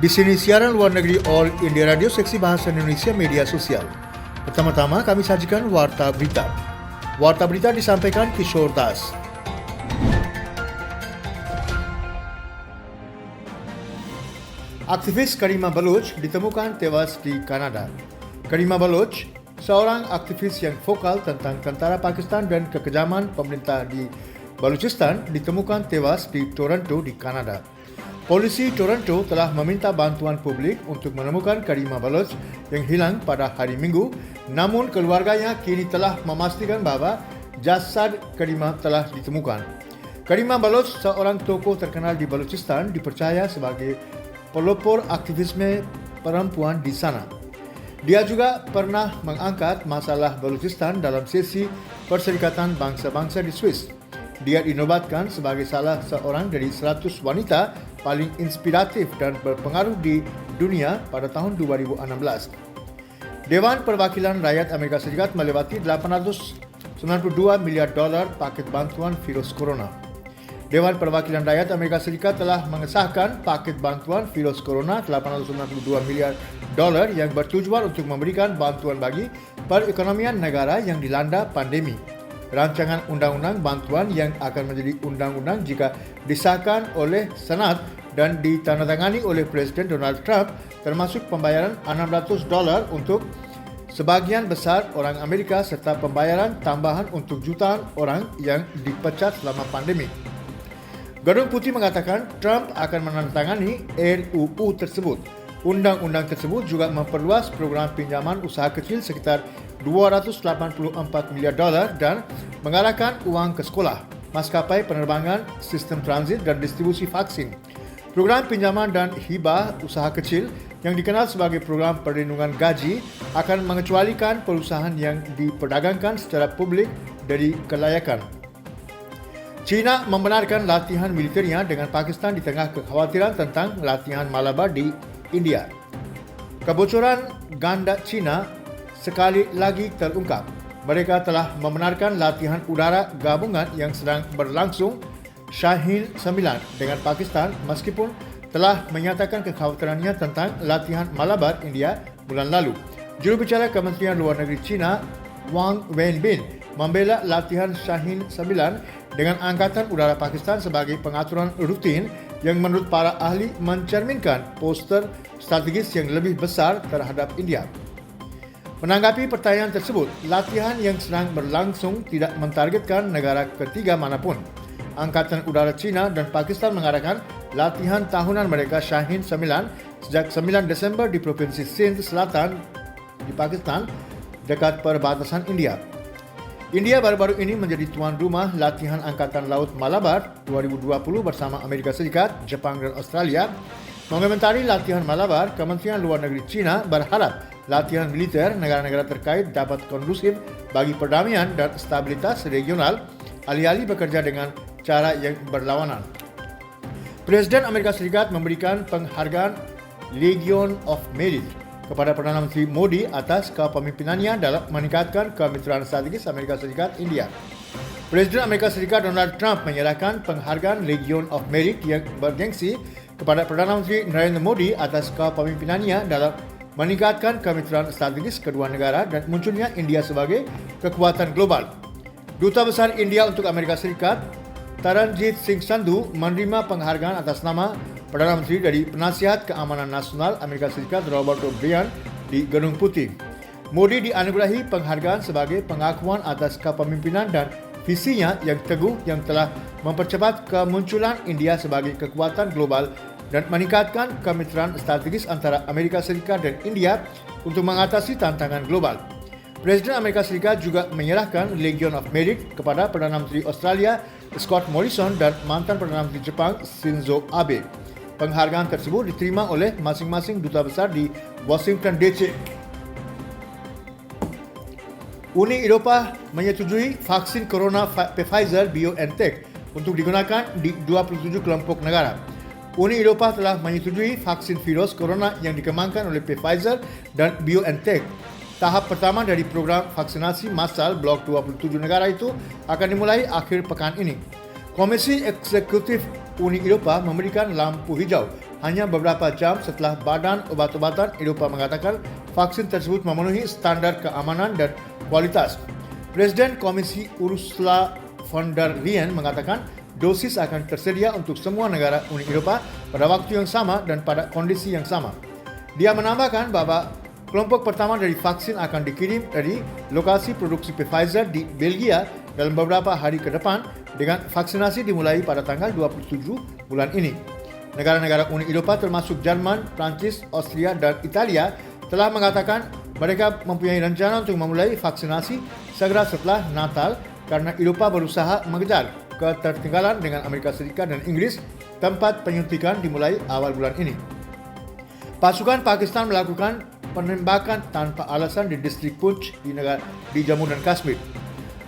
Di sini siaran luar negeri All India Radio Seksi Bahasa Indonesia Media Sosial. Pertama-tama kami sajikan Warta Berita. Warta Berita disampaikan Kishore Das. Aktivis Karima Baloch ditemukan tewas di Kanada. Karima Baloch, seorang aktivis yang vokal tentang tentara Pakistan dan kekejaman pemerintah di Balochistan, ditemukan tewas di Toronto di Kanada. Polisi Toronto telah meminta bantuan publik untuk menemukan Karima Baloch yang hilang pada hari Minggu, namun keluarganya kini telah memastikan bahawa jasad Karima telah ditemukan. Karima Baloch, seorang tokoh terkenal di Balochistan, dipercaya sebagai pelopor aktivisme perempuan di sana. Dia juga pernah mengangkat masalah Balochistan dalam sesi Perserikatan Bangsa-Bangsa di Swiss. Dia dinobatkan sebagai salah seorang dari 100 wanita paling inspiratif dan berpengaruh di dunia pada tahun 2016. Dewan Perwakilan Rakyat Amerika Serikat melewati $892 miliar paket bantuan virus corona. Dewan Perwakilan Rakyat Amerika Serikat telah mengesahkan paket bantuan virus corona $892 miliar yang bertujuan untuk memberikan bantuan bagi perekonomian negara yang dilanda pandemi. Rancangan undang-undang bantuan yang akan menjadi undang-undang jika disahkan oleh Senat dan ditandatangani oleh Presiden Donald Trump, termasuk pembayaran $600 untuk sebagian besar orang Amerika serta pembayaran tambahan untuk jutaan orang yang dipecat selama pandemi. Gedung Putih mengatakan Trump akan menandatangani RUU tersebut. Undang-undang tersebut juga memperluas program pinjaman usaha kecil sekitar $284 miliar dan mengarahkan uang ke sekolah, maskapai penerbangan, sistem transit dan distribusi vaksin. Program pinjaman dan hibah usaha kecil yang dikenal sebagai program perlindungan gaji akan mengecualikan perusahaan yang diperdagangkan secara publik dari kelayakan. China membenarkan latihan militernya dengan Pakistan di tengah kekhawatiran tentang latihan Malabar di India. Kebocoran ganda China sekali lagi terungkap. Mereka telah membenarkan latihan udara gabungan yang sedang berlangsung Shaheen 9 dengan Pakistan meskipun telah menyatakan kekhawatirannya tentang latihan Malabar India bulan lalu. Jurubicara Kementerian Luar Negeri China, Wang Wenbin, membela latihan Shaheen 9 dengan Angkatan Udara Pakistan sebagai pengaturan rutin yang menurut para ahli mencerminkan poster strategis yang lebih besar terhadap India. Menanggapi pertanyaan tersebut, latihan yang sedang berlangsung tidak mentargetkan negara ketiga manapun. Angkatan Udara China dan Pakistan mengadakan latihan tahunan mereka Shaheen 9 sejak 9 Desember di Provinsi Sindh Selatan di Pakistan dekat perbatasan India. India baru-baru ini menjadi tuan rumah latihan Angkatan Laut Malabar 2020 bersama Amerika Serikat, Jepang dan Australia. Mengomentari latihan Malabar, Kementerian Luar Negeri China berharap latihan militer negara-negara terkait dapat kondusif bagi perdamaian dan stabilitas regional, alih-alih bekerja dengan cara yang berlawanan. Presiden Amerika Serikat memberikan penghargaan Legion of Merit kepada Perdana Menteri Modi atas kepemimpinannya dalam meningkatkan kemitraan strategis Amerika Serikat-India. Presiden Amerika Serikat Donald Trump menyerahkan penghargaan Legion of Merit yang bergengsi kepada Perdana Menteri Narendra Modi atas kepemimpinannya dalam meningkatkan kemitraan strategis kedua negara dan munculnya India sebagai kekuatan global. Duta Besar India untuk Amerika Serikat, Taranjit Singh Sandhu, menerima penghargaan atas nama Perdana Menteri dari Penasihat Keamanan Nasional Amerika Serikat Robert O'Brien di Gedung Putih. Modi dianugerahi penghargaan sebagai pengakuan atas kepemimpinan dan visinya yang teguh yang telah mempercepat kemunculan India sebagai kekuatan global dan meningkatkan kemitraan strategis antara Amerika Serikat dan India untuk mengatasi tantangan global. Presiden Amerika Serikat juga menyerahkan Legion of Merit kepada Perdana Menteri Australia Scott Morrison dan mantan Perdana Menteri Jepang Shinzo Abe. Penghargaan tersebut diterima oleh masing-masing duta besar di Washington DC. Uni Eropah menyetujui vaksin corona Pfizer-BioNTech untuk digunakan di 27 kelompok negara. Uni Eropah telah menyetujui vaksin virus corona yang dikembangkan oleh Pfizer dan BioNTech. Tahap pertama dari program vaksinasi massal blok 27 negara itu akan dimulai akhir pekan ini. Komisi Eksekutif Uni Eropah memberikan lampu hijau hanya beberapa jam setelah Badan Obat-obatan Eropah mengatakan vaksin tersebut memenuhi standar keamanan dan kualitas. Presiden Komisi Ursula von der Leyen mengatakan dosis akan tersedia untuk semua negara Uni Eropah pada waktu yang sama dan pada kondisi yang sama. Dia menambahkan bahwa kelompok pertama dari vaksin akan dikirim dari lokasi produksi Pfizer di Belgia dalam beberapa hari ke depan dengan vaksinasi dimulai pada tanggal 27 bulan ini. Negara-negara Uni Eropah termasuk Jerman, Prancis, Austria dan Italia telah mengatakan mereka mempunyai rencana untuk memulai vaksinasi segera setelah Natal karena Eropah berusaha mengejar ketertinggalan dengan Amerika Serikat dan Inggris tempat penyuntikan dimulai awal bulan ini. Pasukan Pakistan melakukan penembakan tanpa alasan di distrik Punch di Jammu dan Kashmir.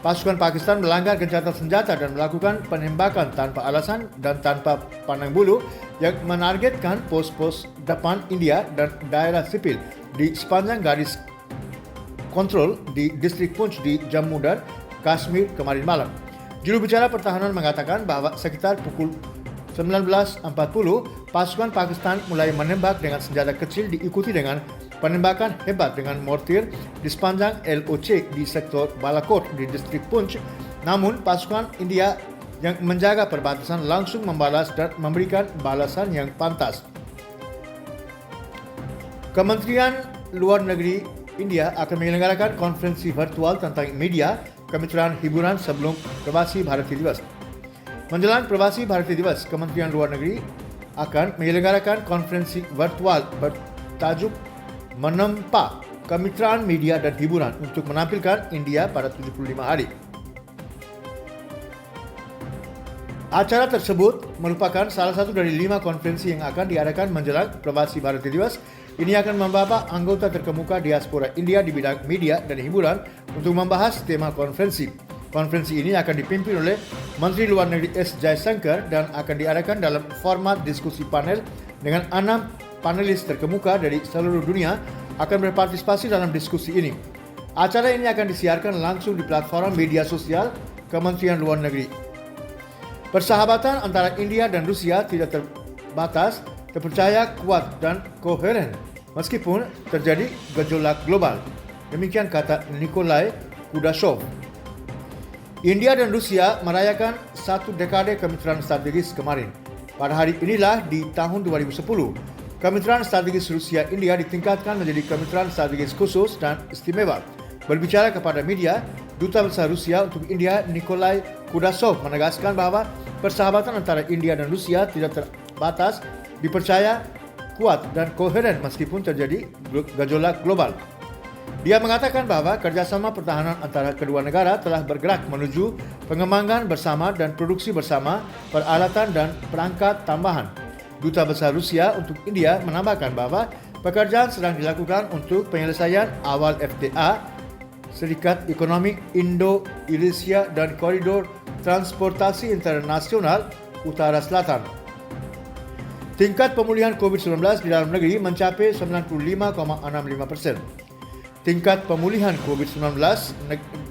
Pasukan Pakistan melanggar gencatan senjata dan melakukan penembakan tanpa alasan dan tanpa pandang bulu yang menargetkan pos-pos depan India dan daerah sipil di sepanjang garis kontrol di distrik Punch di Jammu dan Kashmir kemarin malam. Juru bicara pertahanan mengatakan bahwa sekitar pukul 19.40 pasukan Pakistan mulai menembak dengan senjata kecil diikuti dengan penembakan hebat dengan mortir di sepanjang LOC di sektor Balakot di distrik Punch. Namun pasukan India yang menjaga perbatasan langsung membalas dan memberikan balasan yang pantas. Kementerian Luar Negeri India akan menyelenggarakan konferensi virtual tentang media, kemitraan hiburan sebelum Pravasi Bharatiya Divas. Menjelang Pravasi Bharatiya Divas, Kementerian Luar Negeri akan menyelenggarakan konferensi virtual bertajuk Menempa Kemitraan Media dan Hiburan untuk menampilkan India pada 75 hari. Acara tersebut merupakan salah satu dari 5 konferensi yang akan diadakan menjelang Pravasi Bharatiya Divas. Ini akan membawa anggota terkemuka diaspora India di bidang media dan hiburan untuk membahas tema konferensi. Konferensi ini akan dipimpin oleh Menteri Luar Negeri S. Jaishankar dan akan diadakan dalam format diskusi panel dengan 6 panelis terkemuka dari seluruh dunia akan berpartisipasi dalam diskusi ini. Acara ini akan disiarkan langsung di platform media sosial Kementerian Luar Negeri. Persahabatan antara India dan Rusia tidak terbatas, terpercaya, kuat dan koheren meskipun terjadi gejolak global. Demikian kata Nikolai Kudashov. India dan Rusia merayakan satu dekade kemitraan strategis kemarin. Pada hari inilah di tahun 2010, kemitraan strategis Rusia-India ditingkatkan menjadi kemitraan strategis khusus dan istimewa. Berbicara kepada media, Duta Besar Rusia untuk India Nikolai Kudashov menegaskan bahwa persahabatan antara India dan Rusia tidak terbatas, dipercaya, kuat dan koheren meskipun terjadi gejolak global. Dia mengatakan bahwa kerjasama pertahanan antara kedua negara telah bergerak menuju pengembangan bersama dan produksi bersama peralatan dan perangkat tambahan. Duta Besar Rusia untuk India menambahkan bahwa pekerjaan sedang dilakukan untuk penyelesaian awal FTA, Serikat Ekonomi Indo-Eurasia dan Koridor Transportasi Internasional Utara Selatan. Tingkat pemulihan COVID-19 di dalam negeri mencapai 95,65%. Tingkat pemulihan COVID-19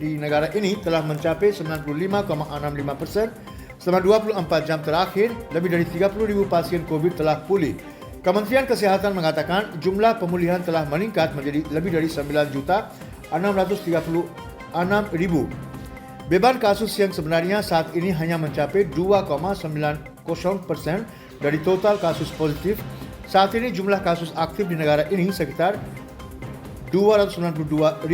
di negara ini telah mencapai 95,65%. Selama 24 jam terakhir, lebih dari 30.000 pasien COVID telah pulih. Kementerian Kesehatan mengatakan jumlah pemulihan telah meningkat menjadi lebih dari 9.636.000. Beban kasus yang sebenarnya saat ini hanya mencapai 2,90% dari total kasus positif. Saat ini jumlah kasus aktif di negara ini sekitar 292.000.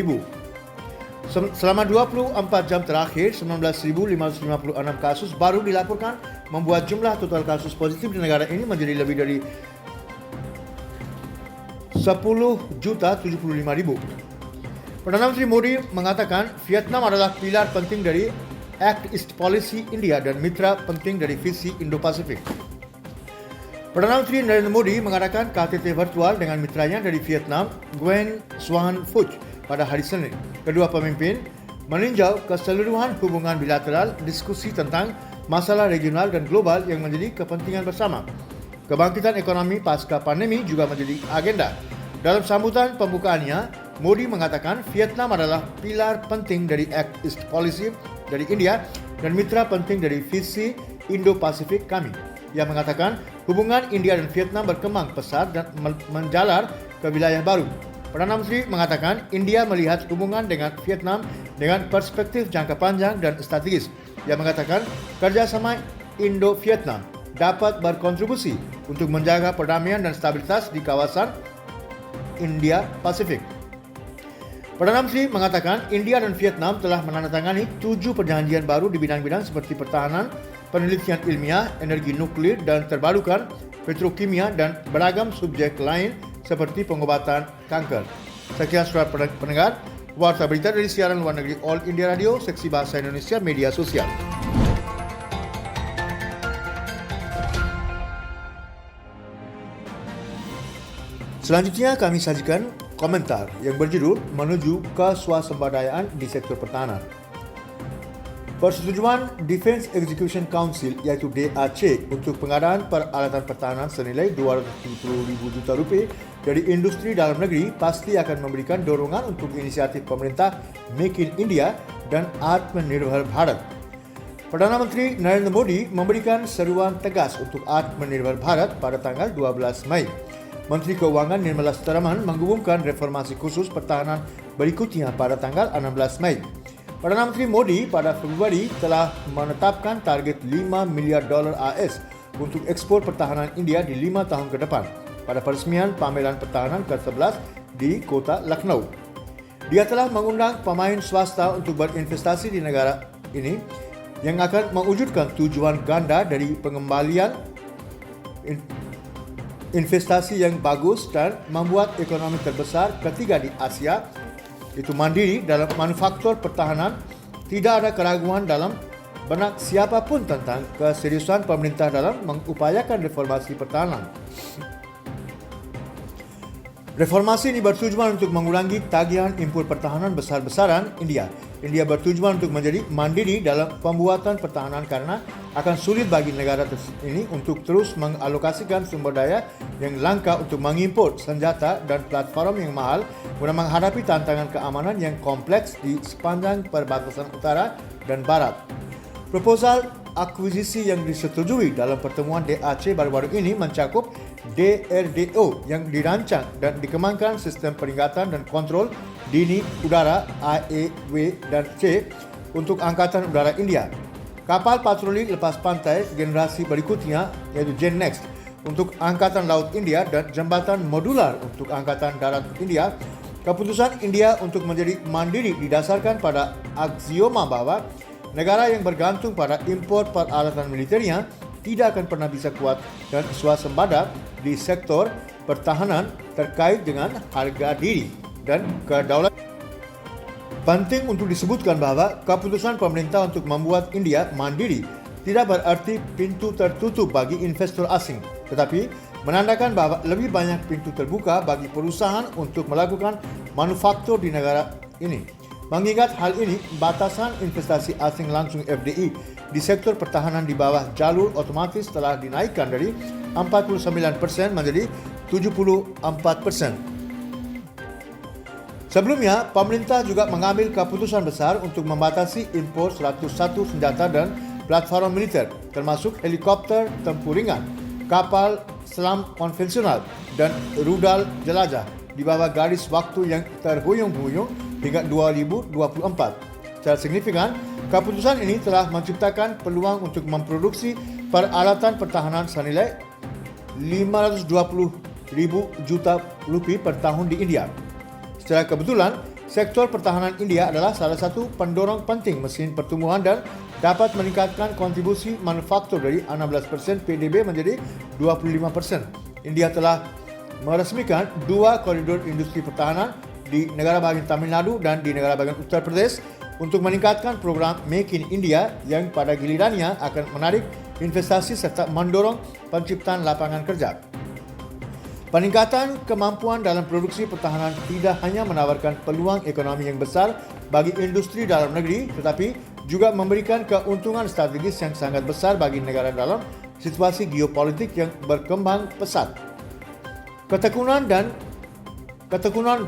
Selama 24 jam terakhir, 19.556 kasus baru dilaporkan, membuat jumlah total kasus positif di negara ini menjadi lebih dari 10.075.000. Perdana Menteri Modi mengatakan Vietnam adalah pilar penting dari Act East Policy India dan mitra penting dari visi Indo-Pasifik. Perdana Menteri Narendra Modi mengadakan KTT virtual dengan mitranya dari Vietnam, Nguyen Xuan Phuc, pada hari Senin. Kedua pemimpin meninjau keseluruhan hubungan bilateral, diskusi tentang masalah regional dan global yang menjadi kepentingan bersama. Kebangkitan ekonomi pasca pandemi juga menjadi agenda. Dalam sambutan pembukaannya, Modi mengatakan Vietnam adalah pilar penting dari Act East Policy dari India dan mitra penting dari visi Indo-Pasifik kami. Ia mengatakan hubungan India dan Vietnam berkembang pesat dan menjalar ke wilayah baru. Perdana Menteri mengatakan India melihat hubungan dengan Vietnam dengan perspektif jangka panjang dan strategis. Ia mengatakan kerjasama Indo-Vietnam dapat berkontribusi untuk menjaga perdamaian dan stabilitas di kawasan India-Pasifik. Perdana Menteri mengatakan India dan Vietnam telah menandatangani 7 perjanjian baru di bidang-bidang seperti pertahanan, penelitian ilmiah, energi nuklir dan terbarukan, petrokimia dan beragam subjek lain seperti pengobatan kanker. Sekian surat pendengar, warta berita dari siaran luar negeri All India Radio, seksi bahasa Indonesia media sosial. Selanjutnya kami sajikan komentar yang berjudul Menuju Keswasembadaan di Sektor Pertahanan. Persetujuan Defence Execution Council iaitu DAC untuk pengadaan peralatan pertahanan senilai RM270,000 juta dari industri dalam negeri pasti akan memberikan dorongan untuk inisiatif pemerintah Make in India dan Atmanirbhar Bharat. Perdana Menteri Narendra Modi memberikan seruan tegas untuk Atmanirbhar Bharat pada tanggal 12 Mei. Menteri Keuangan Nirmala Sitharaman mengumumkan reformasi khusus pertahanan berikutnya pada tanggal 16 Mei. Perdana Menteri Modi pada Februari telah menetapkan target $5 miliar AS untuk ekspor pertahanan India di 5 tahun ke depan pada peresmian pameran pertahanan ke-11 di kota Lucknow. Dia telah mengundang pemain swasta untuk berinvestasi di negara ini yang akan mewujudkan tujuan ganda dari pengembalian investasi yang bagus dan membuat ekonomi terbesar ketiga di Asia itu mandiri dalam manufaktur pertahanan. Tidak ada keraguan dalam benak siapapun tentang keseriusan pemerintah dalam mengupayakan reformasi pertahanan. Reformasi ini bertujuan untuk mengurangi tagihan impor pertahanan besar-besaran India. India bertujuan untuk menjadi mandiri dalam pembuatan pertahanan karena akan sulit bagi negara ini untuk terus mengalokasikan sumber daya yang langka untuk mengimpor senjata dan platform yang mahal guna menghadapi tantangan keamanan yang kompleks di sepanjang perbatasan utara dan barat. Proposal akuisisi yang disetujui dalam pertemuan DAC baru-baru ini mencakup DRDO yang dirancang dan dikembangkan sistem peringatan dan kontrol dini udara AEW dan C untuk Angkatan Udara India, kapal patroli lepas pantai generasi berikutnya iaitu Gen Next untuk Angkatan Laut India dan jambatan modular untuk Angkatan Darat India. Keputusan India untuk menjadi mandiri didasarkan pada aksioma bahwa negara yang bergantung pada impor peralatan militernya tidak akan pernah bisa kuat dan swasembada di sektor pertahanan terkait dengan harga diri dan kedaulatan. Penting untuk disebutkan bahwa keputusan pemerintah untuk membuat India mandiri tidak berarti pintu tertutup bagi investor asing, tetapi menandakan bahwa lebih banyak pintu terbuka bagi perusahaan untuk melakukan manufaktur di negara ini. Mengingat hal ini, batasan investasi asing langsung FDI di sektor pertahanan di bawah jalur otomatis telah dinaikkan dari 49% menjadi 74%. Sebelumnya, pemerintah juga mengambil keputusan besar untuk membatasi impor 101 senjata dan platform militer, termasuk helikopter tempur ringan, kapal selam konvensional, dan rudal jelajah di bawah garis waktu yang terhuyung-huyung hingga 2024. Secara signifikan, keputusan ini telah menciptakan peluang untuk memproduksi peralatan pertahanan senilai RM520,000 juta per tahun di India. Secara kebetulan, sektor pertahanan India adalah salah satu pendorong penting mesin pertumbuhan dan dapat meningkatkan kontribusi manufaktur dari 16% PDB menjadi 25%. India telah meresmikan 2 koridor industri pertahanan di negara bahagian Tamil Nadu dan di negara bahagian Uttar Pradesh untuk meningkatkan program Make in India yang pada gilirannya akan menarik investasi serta mendorong penciptaan lapangan kerja. Peningkatan kemampuan dalam produksi pertahanan tidak hanya menawarkan peluang ekonomi yang besar bagi industri dalam negeri, tetapi juga memberikan keuntungan strategis yang sangat besar bagi negara dalam situasi geopolitik yang berkembang pesat. Ketekunan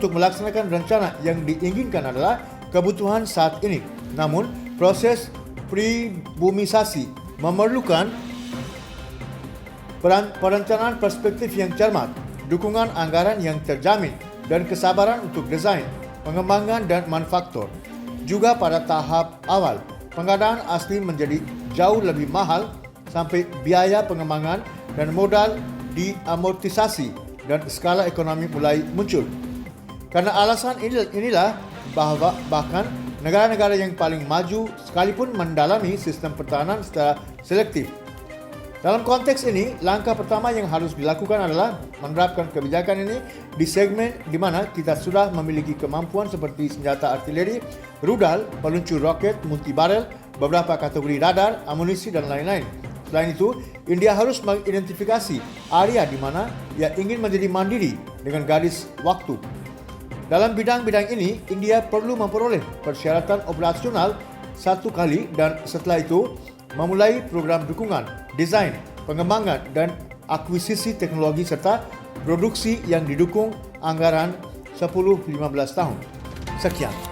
untuk melaksanakan rencana yang diinginkan adalah kebutuhan saat ini. Namun, proses pribumisasi memerlukan perencanaan perspektif yang cermat, dukungan anggaran yang terjamin dan kesabaran untuk desain, pengembangan dan manufaktur. Juga pada tahap awal, pengadaan asli menjadi jauh lebih mahal sampai biaya pengembangan dan modal diamortisasi dan skala ekonomi mulai muncul. Karena alasan inilah bahawa bahkan negara-negara yang paling maju sekalipun mendalami sistem pertahanan secara selektif. Dalam konteks ini, langkah pertama yang harus dilakukan adalah menerapkan kebijakan ini di segmen di mana kita sudah memiliki kemampuan seperti senjata artileri, rudal, peluncur roket, multibarel, beberapa kategori radar, amunisi dan lain-lain. Selain itu, India harus mengidentifikasi area di mana ia ingin menjadi mandiri dengan garis waktu. Dalam bidang-bidang ini, India perlu memperoleh persyaratan operasional satu kali dan setelah itu memulai program dukungan, desain, pengembangan dan akuisisi teknologi serta produksi yang didukung anggaran 10-15 tahun. Sekian.